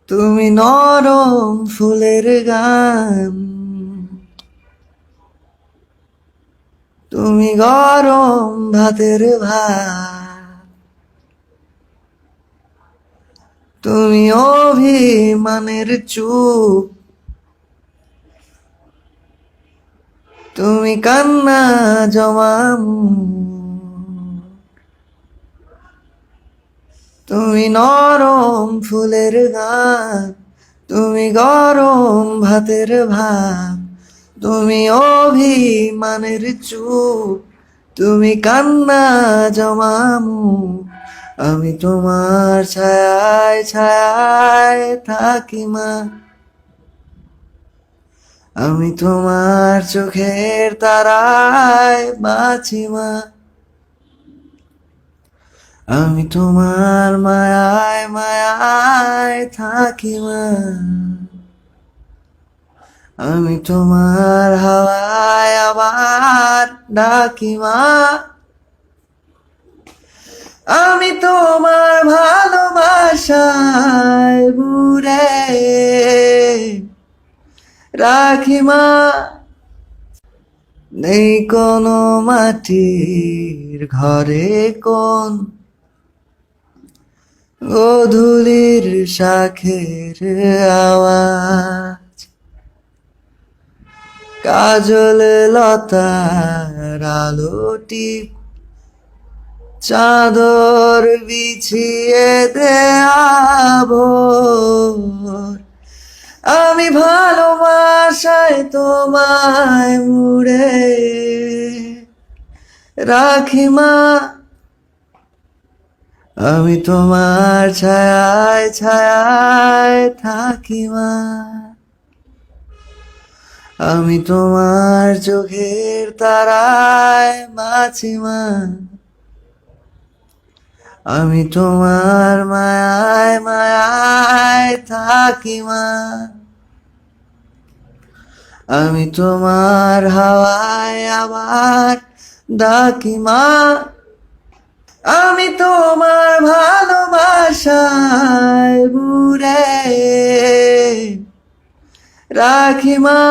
তুমি নরম ফুলের গান, তুমি গরম ভাতের ভাত, তুমি অভিমানের চুপ, তুমি কান্না জমামু, তুমি নরম ফুলের গান, তুমি গরম ভাতের ভাত, তুমি অভিমানের চুপ, তুমি কান্না জমামু। আমি তোমার ছায়ায় ছায়ায় থাকি মা, আমি তোমার চোখের তারায় বাঁচি মা, আমি তোমার মায়ায় মায়ায় থাকি মা, আমি তোমার হাওয়ায় আবার ডাকি মা, আমি তোমার ভালোবাসায় ঘুরে রাখি মা। নেই কোনো মাটির ঘরে কোন গোধূলির শাখের আওয়াজ, কাজল লতার আলোটি চাদর বিছিয়ে দেয়া ভোর, আমি ভালোবাসায় তোমায় মুড়ে রাখি মা, আমি তোমার ছায়ায় ছায়ায় থাকি মা, আমি তোমার চোখের তারায় বাঁচি মা, আমি তোমার মায়ায় মায়ায় থাকি মা, আমি তোমার হাওয়ায় আবার ডাকি মা, আমি তোমার ভালোবাসায় ঘুরে রাখি মা।